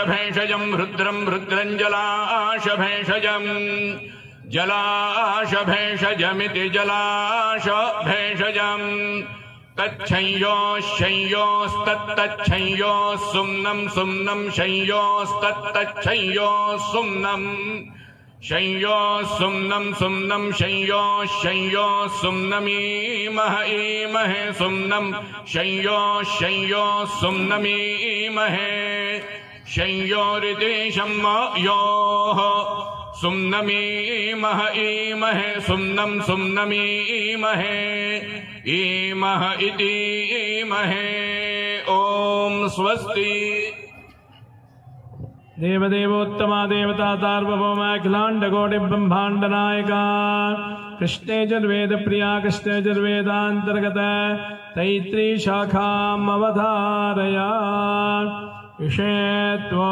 भेषजं रुद्रं रुद्रञ्जलाशभेषजं जलाशभेषजमिति जलाशभेषजं तच्छंयोश्चंयोस्तत्तच्छंयोः सुम्नं सुम्नं शंयोस्तत्तच्छंयोः सुम्नं शंयोः सुम्नं सुम्नं शंयोः सुम्नमीमह ईमहे सुम्नं शंयोः सुम्नमीमहे शंयोरिति शम्योः सुम्नमीमह ईमहे सुम्नं सुम्नमीमहे ईमह इति ईमहे। ओम स्वस्ति। देवदेवोत्तमा देवता सार्वभौम अखिलांड कोटि ब्रह्मांड नायका कृष्णेजुर्वेद प्रिया कृष्णेजुर्वेदांतर्गत तैत्री शाखाम अवधारया विषयत्व